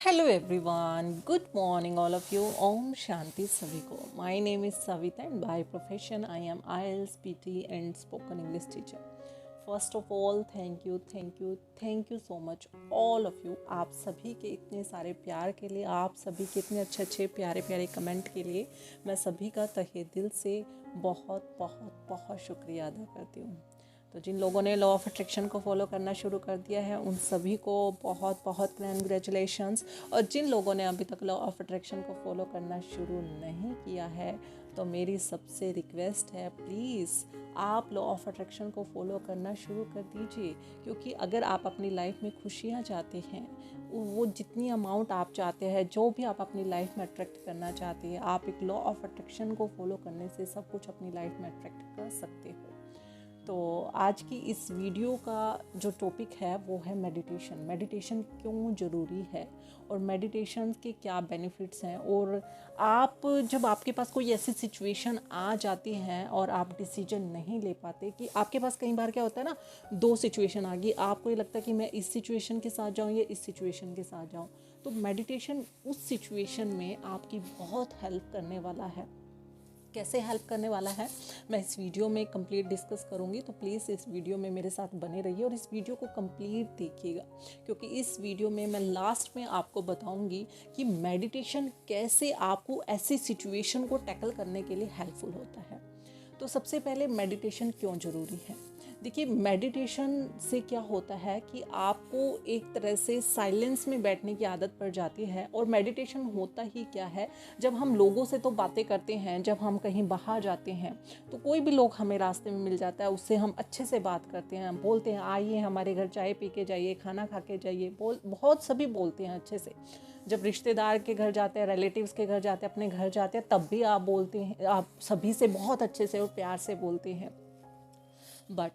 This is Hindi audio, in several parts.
Hello everyone, good morning all of you. Om Shanti सभी को. My name is Savita and by profession I am IELTS, PT and spoken English teacher. First of all, thank you so much all of you. आप सभी के इतने सारे प्यार के लिए, आप सभी के इतने अच्छे प्यारे कमेंट के लिए मैं सभी का तहे दिल से बहुत शुक्रिया अदा करती हूँ. तो जिन लोगों ने लॉ ऑफ अट्रैक्शन को फॉलो करना शुरू कर दिया है उन सभी को बहुत कंग्रेचुलेशंस. और जिन लोगों ने अभी तक लॉ ऑफ अट्रैक्शन को फॉलो करना शुरू नहीं किया है तो मेरी सबसे रिक्वेस्ट है, प्लीज़ आप लॉ ऑफ अट्रैक्शन को फॉलो करना शुरू कर दीजिए. क्योंकि अगर आप अपनी लाइफ में खुशियाँ चाहते हैं, वो जितनी अमाउंट आप चाहते हैं, जो भी आप अपनी लाइफ में अट्रैक्ट करना चाहते हैं, आप एक लॉ ऑफ अट्रैक्शन को फॉलो करने से सब कुछ अपनी लाइफ में अट्रैक्ट कर सकते हो. तो आज की इस वीडियो का जो टॉपिक है वो है मेडिटेशन. मेडिटेशन क्यों ज़रूरी है और मेडिटेशन के क्या बेनिफिट्स हैं. और आप जब आपके पास कोई ऐसी सिचुएशन आ जाती हैं और आप डिसीजन नहीं ले पाते, कि आपके पास कई बार क्या होता है ना, दो सिचुएशन आ गई, आपको ये लगता है कि मैं इस सिचुएशन के साथ जाऊँ या इस सिचुएशन के साथ जाऊँ, तो मेडिटेशन उस सिचुएशन में आपकी बहुत हेल्प करने वाला है. कैसे हेल्प करने वाला है मैं इस वीडियो में कंप्लीट डिस्कस करूंगी. तो प्लीज़ इस वीडियो में मेरे साथ बने रहिए और इस वीडियो को कंप्लीट देखिएगा, क्योंकि इस वीडियो में मैं लास्ट में आपको बताऊंगी कि मेडिटेशन कैसे आपको ऐसी सिचुएशन को टैकल करने के लिए हेल्पफुल होता है. तो सबसे पहले मेडिटेशन क्यों ज़रूरी है. देखिए, मेडिटेशन से क्या होता है कि आपको एक तरह से साइलेंस में बैठने की आदत पड़ जाती है. और मेडिटेशन होता ही क्या है, जब हम लोगों से तो बातें करते हैं, जब हम कहीं बाहर जाते हैं तो कोई भी लोग हमें रास्ते में मिल जाता है, उससे हम अच्छे से बात करते हैं, बोलते हैं आइए हमारे घर चाय पी के जाइए, खाना खा के जाइए, बहुत सभी बोलते हैं अच्छे से. जब रिश्तेदार के घर जाते हैं, रिलेटिव्स के घर जाते हैं, अपने घर जाते हैं, तब भी आप बोलते हैं, आप सभी से बहुत अच्छे से और प्यार से बोलते हैं. बट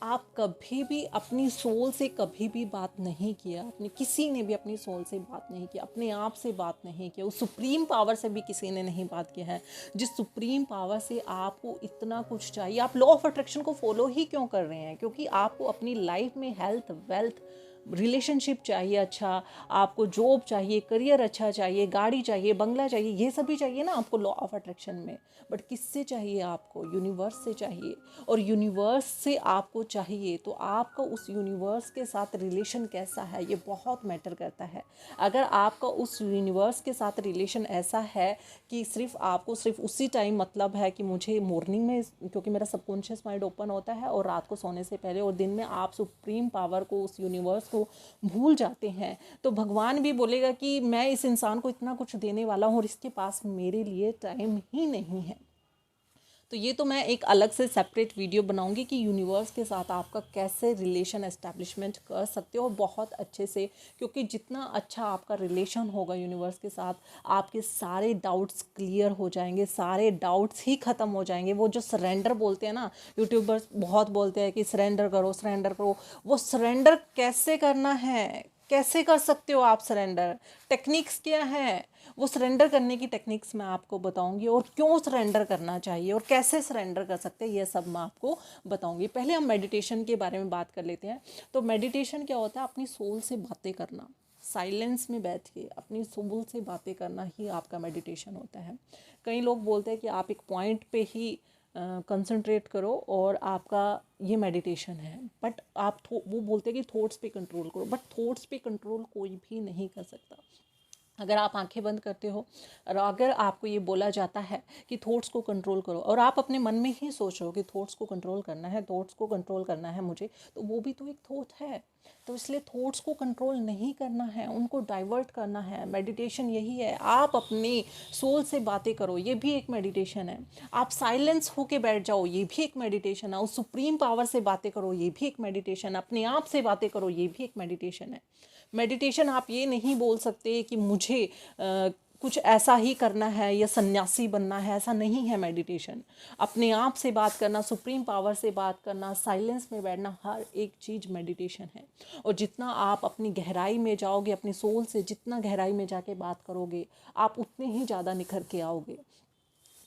आप कभी भी अपनी सोल से कभी भी बात नहीं किया, अपने किसी ने भी अपनी सोल से बात नहीं किया, अपने आप से बात नहीं किया, उस सुप्रीम पावर से भी किसी ने नहीं बात किया है, जिस सुप्रीम पावर से आपको इतना कुछ चाहिए. आप लॉ ऑफ अट्रैक्शन को फॉलो ही क्यों कर रहे हैं? क्योंकि आपको अपनी लाइफ में हेल्थ, वेल्थ, रिलेशनशिप चाहिए अच्छा, आपको जॉब चाहिए, करियर अच्छा चाहिए, गाड़ी चाहिए, बंगला चाहिए, ये सभी चाहिए ना आपको लॉ ऑफ अट्रैक्शन में. बट किससे चाहिए? आपको यूनिवर्स से चाहिए. और यूनिवर्स से आपको चाहिए तो आपका उस यूनिवर्स के साथ रिलेशन कैसा है, ये बहुत मैटर करता है. अगर आपका उस यूनिवर्स के साथ रिलेशन ऐसा है कि सिर्फ उसी टाइम मतलब है कि मुझे मॉर्निंग में, क्योंकि मेरा सबकॉन्शियस माइंड ओपन होता है, और रात को सोने से पहले और दिन में आप सुप्रीम पावर को, उस यूनिवर्स को भूल जाते हैं, तो भगवान भी बोलेगा कि मैं इस इंसान को इतना कुछ देने वाला हूँ और इसके पास मेरे लिए टाइम ही नहीं है. तो ये तो मैं एक अलग से सेपरेट वीडियो बनाऊंगी कि यूनिवर्स के साथ आपका कैसे रिलेशन एस्टैब्लिशमेंट कर सकते हो बहुत अच्छे से. क्योंकि जितना अच्छा आपका रिलेशन होगा यूनिवर्स के साथ, आपके सारे डाउट्स क्लियर हो जाएंगे, सारे डाउट्स ही ख़त्म हो जाएंगे. वो जो सरेंडर बोलते हैं ना, यूट्यूबर्स बहुत बोलते हैं कि सरेंडर करो, वो सरेंडर कैसे करना है, कैसे कर सकते हो आप सरेंडर, टेक्निक्स क्या है, वो सरेंडर करने की टेक्निक्स मैं आपको बताऊंगी. और क्यों सरेंडर करना चाहिए और कैसे सरेंडर कर सकते हैं, ये सब मैं आपको बताऊंगी. पहले हम मेडिटेशन के बारे में बात कर लेते हैं. तो मेडिटेशन क्या होता है? अपनी सोल से बातें करना, साइलेंस में बैठ के अपनी सोल से बातें करना ही आपका मेडिटेशन होता है. कई लोग बोलते हैं कि आप एक पॉइंट पे ही कंसंट्रेट करो और आपका ये मेडिटेशन है. बट वो बोलते हैं कि थॉट्स पे कंट्रोल करो, बट थॉट्स पे कंट्रोल कोई भी नहीं कर सकता. अगर आप आंखें बंद करते हो और अगर आपको ये बोला जाता है कि थॉट्स को कंट्रोल करो, और आप अपने मन में ही सोच रहे हो कि थॉट्स को कंट्रोल करना है मुझे, तो वो भी तो एक थॉट है. तो इसलिए थॉट्स को कंट्रोल नहीं करना है, उनको डाइवर्ट करना है. मेडिटेशन यही है. आप अपनी सोल से बातें करो, ये भी एक मेडिटेशन है. आप साइलेंस होके बैठ जाओ, ये भी एक मेडिटेशन है. उस सुप्रीम पावर से बातें करो, ये भी एक मेडिटेशन है. अपने आप से बातें करो, ये भी एक मेडिटेशन है. मेडिटेशन आप ये नहीं बोल सकते कि मुझे कुछ ऐसा ही करना है या सन्यासी बनना है, ऐसा नहीं है मेडिटेशन. अपने आप से बात करना, सुप्रीम पावर से बात करना, साइलेंस में बैठना, हर एक चीज़ मेडिटेशन है. और जितना आप अपनी गहराई में जाओगे, अपनी सोल से जितना गहराई में जाके बात करोगे, आप उतने ही ज़्यादा निखर के आओगे.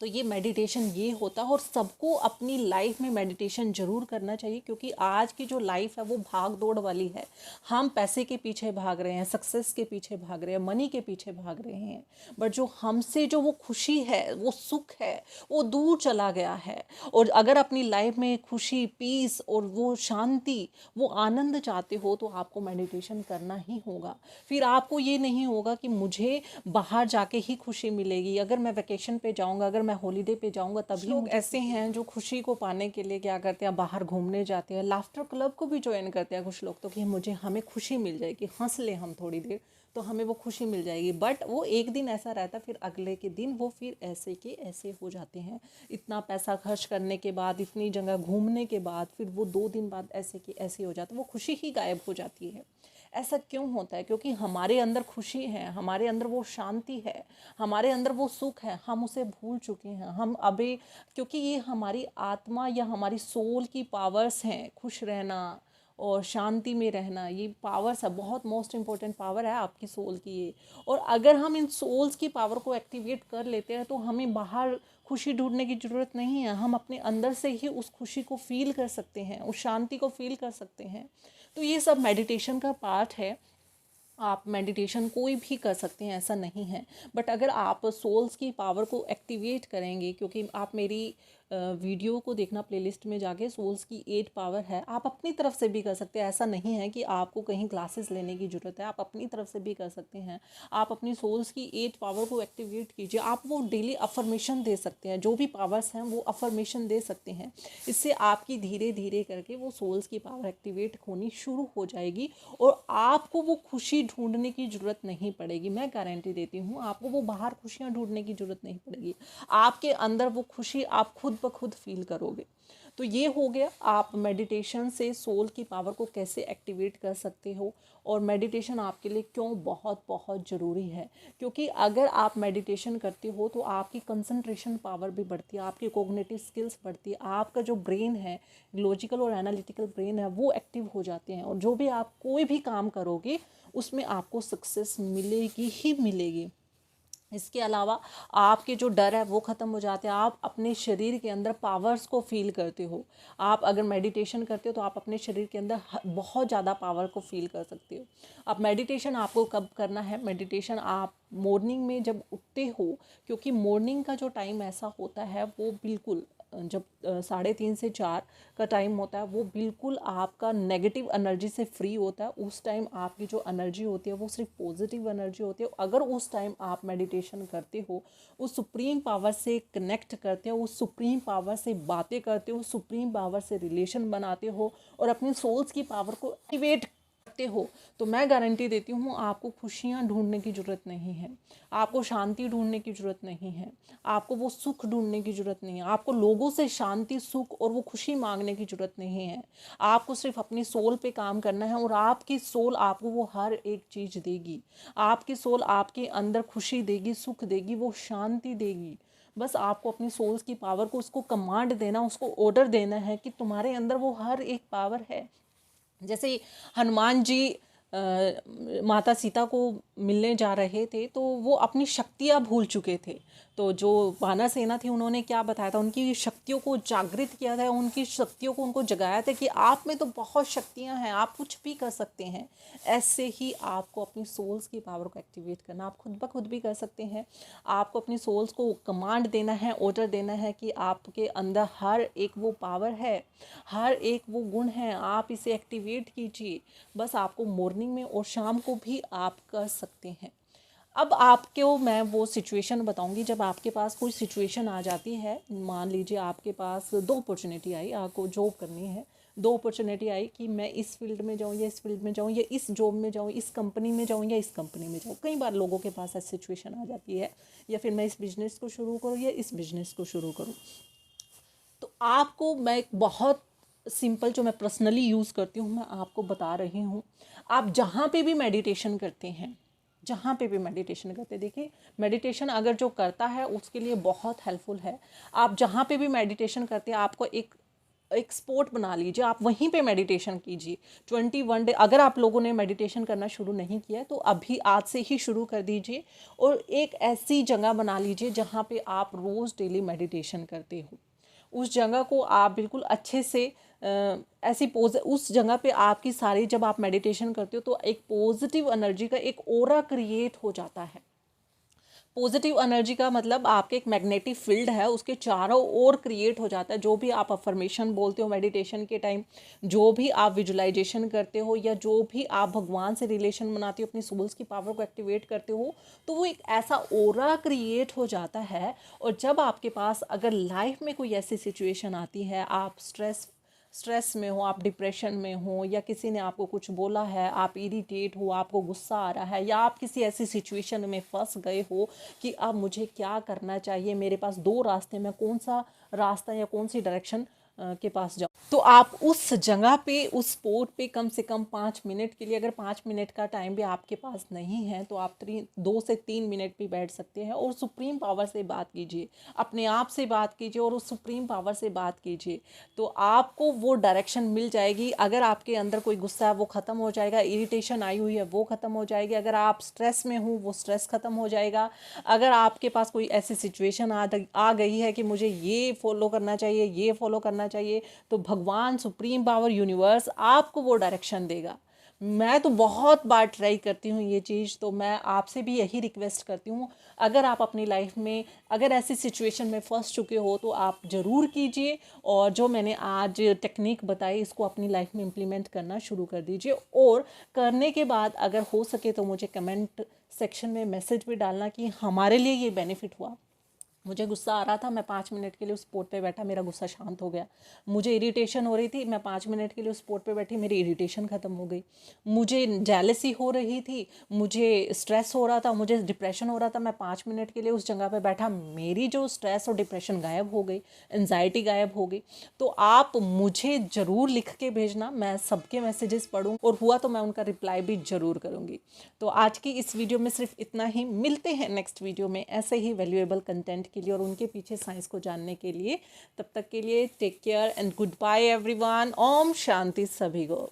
तो ये मेडिटेशन ये होता है, और सबको अपनी लाइफ में मेडिटेशन ज़रूर करना चाहिए, क्योंकि आज की जो लाइफ है वो भाग दौड़ वाली है। हम पैसे के पीछे भाग रहे हैं, सक्सेस के पीछे भाग रहे हैं, मनी के पीछे भाग रहे हैं, बट जो हमसे जो वो खुशी है, वो सुख है, वो दूर चला गया है। और अगर अपनी लाइफ में खुशी, पीस और वो शांति, वो आनंद चाहते हो तो आपको मेडिटेशन करना ही होगा। फिर आपको ये नहीं होगा कि मुझे बाहर जाके ही खुशी मिलेगी, अगर मैं वेकेशन पे जाऊंगा, अगर मैं हॉलीडे पे जाऊंगा तभी। लोग ऐसे हैं जो खुशी को पाने के लिए क्या करते हैं, बाहर घूमने जाते हैं, लाफ्टर क्लब को भी ज्वाइन करते हैं कुछ लोग, तो कि हमें खुशी मिल जाएगी, हंस ले हम थोड़ी देर तो हमें वो खुशी मिल जाएगी। बट वो एक दिन ऐसा रहता है, फिर अगले के दिन वो फिर ऐसे के ऐसे हो जाते हैं। इतना पैसा खर्च करने के बाद, इतनी जगह घूमने के बाद, फिर वो 2 दिन बाद ऐसे की ऐसे हो जाता है, वो खुशी ही गायब हो जाती है। ऐसा क्यों होता है? क्योंकि हमारे अंदर खुशी है, हमारे अंदर वो शांति है, हमारे अंदर वो सुख है, हम उसे भूल चुके हैं। हम अभी, क्योंकि ये हमारी आत्मा या हमारी सोल की पावर्स हैं, खुश रहना और शांति में रहना, ये पावर्स है, बहुत मोस्ट इम्पोर्टेंट पावर है आपकी सोल की ये। और अगर हम इन सोल्स की पावर को एक्टिवेट कर लेते हैं तो हमें बाहर खुशी ढूंढने की ज़रूरत नहीं है, हम अपने अंदर से ही उस खुशी को फील कर सकते हैं, उस शांति को फील कर सकते हैं। तो ये सब मेडिटेशन का पार्ट है। आप मेडिटेशन कोई भी कर सकते हैं, ऐसा नहीं है। बट अगर आप सोल्स की पावर को एक्टिवेट करेंगे, क्योंकि आप मेरी वीडियो को देखना प्लेलिस्ट में जाके, सोल्स की 8 पावर है, आप अपनी तरफ से भी कर सकते हैं। ऐसा नहीं है कि आपको कहीं क्लासेस लेने की ज़रूरत है, आप अपनी तरफ से भी कर सकते हैं। आप अपनी सोल्स की 8 पावर को एक्टिवेट कीजिए। आप वो डेली अफर्मेशन दे सकते हैं, जो भी पावर्स हैं वो अफर्मेशन दे सकते हैं। इससे आपकी धीरे धीरे करके वो सोल्स की पावर एक्टिवेट होनी शुरू हो जाएगी, और आपको वो खुशी ढूंढने की ज़रूरत नहीं पड़ेगी। मैं गारंटी देती हूँ, आपको वो बाहर खुशियाँ ढूंढने की ज़रूरत नहीं पड़ेगी। आपके अंदर वो खुशी आप खुद ब खुद फील करोगे। तो ये हो गया आप मेडिटेशन से सोल की पावर को कैसे एक्टिवेट कर सकते हो, और मेडिटेशन आपके लिए क्यों बहुत बहुत ज़रूरी है। क्योंकि अगर आप मेडिटेशन करते हो तो आपकी कंसंट्रेशन पावर भी बढ़ती है, आपकी कोग्निटिव स्किल्स बढ़ती है, आपका जो ब्रेन है, लॉजिकल और एनालिटिकल ब्रेन है, वो एक्टिव हो जाते हैं, और जो भी आप कोई भी काम करोगे उसमें आपको सक्सेस मिलेगी ही मिलेगी। इसके अलावा आपके जो डर है वो ख़त्म हो जाते हैं, आप अपने शरीर के अंदर पावर्स को फील करते हो। आप अगर मेडिटेशन करते हो तो आप अपने शरीर के अंदर बहुत ज़्यादा पावर को फील कर सकते हो। अब मेडिटेशन आपको कब करना है? मेडिटेशन आप मॉर्निंग में जब उठते हो, क्योंकि मॉर्निंग का जो टाइम ऐसा होता है वो बिल्कुल जब 3:30 से 4 का टाइम होता है, वो बिल्कुल आपका नेगेटिव एनर्जी से फ्री होता है। उस टाइम आपकी जो एनर्जी होती है वो सिर्फ पॉजिटिव एनर्जी होती है। अगर उस टाइम आप मेडिटेशन करते हो, उस सुप्रीम पावर से कनेक्ट करते हो, उस सुप्रीम पावर से बातें करते हो, सुप्रीम पावर से रिलेशन बनाते हो, और अपनी सोल्स की पावर को एक्टिवेट करते हो, तो मैं गारंटी देती हूँ आपको खुशियाँ ढूंढने की ज़रूरत नहीं है, आपको शांति ढूंढने की ज़रूरत नहीं है, आपको वो सुख ढूंढने की ज़रूरत नहीं है, आपको लोगों से शांति, सुख और वो खुशी मांगने की ज़रूरत नहीं है। आपको सिर्फ अपनी सोल पे काम करना है, और आपकी सोल आपको वो हर एक चीज़ देगी। आपकी सोल आपके अंदर खुशी देगी, सुख देगी, वो शांति देगी। बस आपको अपनी सोल्स की पावर को, उसको कमांड देना, उसको ऑर्डर देना है कि तुम्हारे अंदर वो हर एक पावर है। जैसे हनुमान जी माता सीता को मिलने जा रहे थे, तो वो अपनी शक्तियाँ भूल चुके थे। तो जो वानर सेना थी उन्होंने क्या बताया था, उनकी शक्तियों को जागृत किया था, उनकी शक्तियों को उनको जगाया था कि आप में तो बहुत शक्तियाँ हैं, आप कुछ भी कर सकते हैं। ऐसे ही आपको अपनी सोल्स की पावर को एक्टिवेट करना, आप खुद ब खुद भी कर सकते हैं। आपको अपनी सोल्स को कमांड देना है, ऑर्डर देना है कि आपके अंदर हर एक वो पावर है, हर एक वो गुण है, आप इसे एक्टिवेट कीजिए। बस आपको मॉर्निंग में और शाम को भी आप कर सकते हैं। अब आपको मैं वो सिचुएशन बताऊंगी, जब आपके पास कोई सिचुएशन आ जाती है। मान लीजिए आपके पास 2 अपॉर्चुनिटी आई, आपको जॉब करनी है, 2 अपॉर्चुनिटी आई कि मैं इस फील्ड में जाऊँ या इस फील्ड में जाऊँ, या इस जॉब में जाऊँ, इस कंपनी में जाऊँ या इस कंपनी में जाऊँ। कई बार लोगों के पास ऐसी सिचुएशन आ जाती है, या फिर मैं इस बिज़नेस को शुरू करूँ या इस बिज़नेस को शुरू करूँ। तो आपको मैं एक बहुत सिंपल, जो मैं पर्सनली यूज़ करती हूँ, मैं आपको बता रही हूँ। आप जहाँ पे भी मेडिटेशन करते हैं, जहाँ पे भी मेडिटेशन करते हैं, देखिए मेडिटेशन अगर जो करता है उसके लिए बहुत हेल्पफुल है। आप जहाँ पे भी मेडिटेशन करते हैं, आपको एक एक स्पोर्ट बना लीजिए, आप वहीं पे मेडिटेशन कीजिए 21 डे। अगर आप लोगों ने मेडिटेशन करना शुरू नहीं किया है तो अभी आज से ही शुरू कर दीजिए, और एक ऐसी जगह बना लीजिए जहाँ पे आप रोज़ डेली मेडिटेशन करते हो। उस जगह को आप बिल्कुल अच्छे से ऐसी पोज, उस जगह पे आपकी सारी, जब आप मेडिटेशन करते हो तो एक पॉजिटिव एनर्जी का एक ऑरा क्रिएट हो जाता है। पॉजिटिव एनर्जी का मतलब आपके एक मैग्नेटिक फील्ड है, उसके चारों ओर क्रिएट हो जाता है। जो भी आप अफर्मेशन बोलते हो मेडिटेशन के टाइम, जो भी आप विजुलाइजेशन करते हो, या जो भी आप भगवान से रिलेशन बनाते हो, अपनी सोल्स की पावर को एक्टिवेट करते हो, तो वो एक ऐसा ओरा क्रिएट हो जाता है। और जब आपके पास अगर लाइफ में कोई ऐसी सिचुएशन आती है, आप स्ट्रेस में हो, आप डिप्रेशन में हो, या किसी ने आपको कुछ बोला है, आप इरिटेट हो, आपको गुस्सा आ रहा है, या आप किसी ऐसी सिचुएशन में फंस गए हो कि अब मुझे क्या करना चाहिए, मेरे पास दो रास्ते में, कौन सा रास्ता या कौन सी डायरेक्शन के पास जाओ, तो आप उस जगह पे, उस स्पॉट पे कम से कम 5 मिनट के लिए, अगर 5 मिनट का टाइम भी आपके पास नहीं है तो आप 2 से 3 मिनट भी बैठ सकते हैं और सुप्रीम पावर से बात कीजिए, अपने आप से बात कीजिए और उस सुप्रीम पावर से बात कीजिए। तो आपको वो डायरेक्शन मिल जाएगी। अगर आपके अंदर कोई गुस्सा है वो ख़त्म हो जाएगा, इरिटेशन आई हुई है वो ख़त्म हो जाएगी, अगर आप स्ट्रेस में हो वो स्ट्रेस ख़त्म हो जाएगा, अगर आपके पास कोई ऐसी सिचुएशन आ गई है कि मुझे ये फॉलो करना चाहिए, ये फॉलो करना चाहिए, तो भगवान, सुप्रीम पावर, यूनिवर्स आपको वो डायरेक्शन देगा। मैं तो बहुत बार ट्राई करती हूँ ये चीज़, तो मैं आपसे भी यही रिक्वेस्ट करती हूँ, अगर आप अपनी लाइफ में अगर ऐसी सिचुएशन में फंस चुके हो तो आप ज़रूर कीजिए, और जो मैंने आज टेक्निक बताई इसको अपनी लाइफ में इम्प्लीमेंट करना शुरू कर दीजिए। और करने के बाद अगर हो सके तो मुझे कमेंट सेक्शन में मैसेज भी डालना कि हमारे लिए ये बेनिफिट हुआ। मुझे गुस्सा आ रहा था, मैं 5 मिनट के लिए उस स्पॉट पे बैठा, मेरा गुस्सा शांत हो गया। मुझे इरिटेशन हो रही थी, मैं 5 मिनट के लिए उस स्पॉट पे बैठी, मेरी इरिटेशन ख़त्म हो गई। मुझे जेलसी हो रही थी, मुझे स्ट्रेस हो रहा था, मुझे डिप्रेशन हो रहा था, मैं 5 मिनट के लिए उस जगह पे बैठा, मेरी जो स्ट्रेस और डिप्रेशन गायब हो गई, एनजाइटी गायब हो गई। तो आप मुझे ज़रूर लिख के भेजना, मैं सबके मैसेजेस पढ़ूँ, और हुआ तो मैं उनका रिप्लाई भी ज़रूर करूँगी। तो आज की इस वीडियो में सिर्फ इतना ही। मिलते हैं नेक्स्ट वीडियो में ऐसे ही वैल्यूएबल कंटेंट के लिए और उनके पीछे साइंस को जानने के लिए। तब तक के लिए take care and goodbye everyone. ओम शांति सभी को।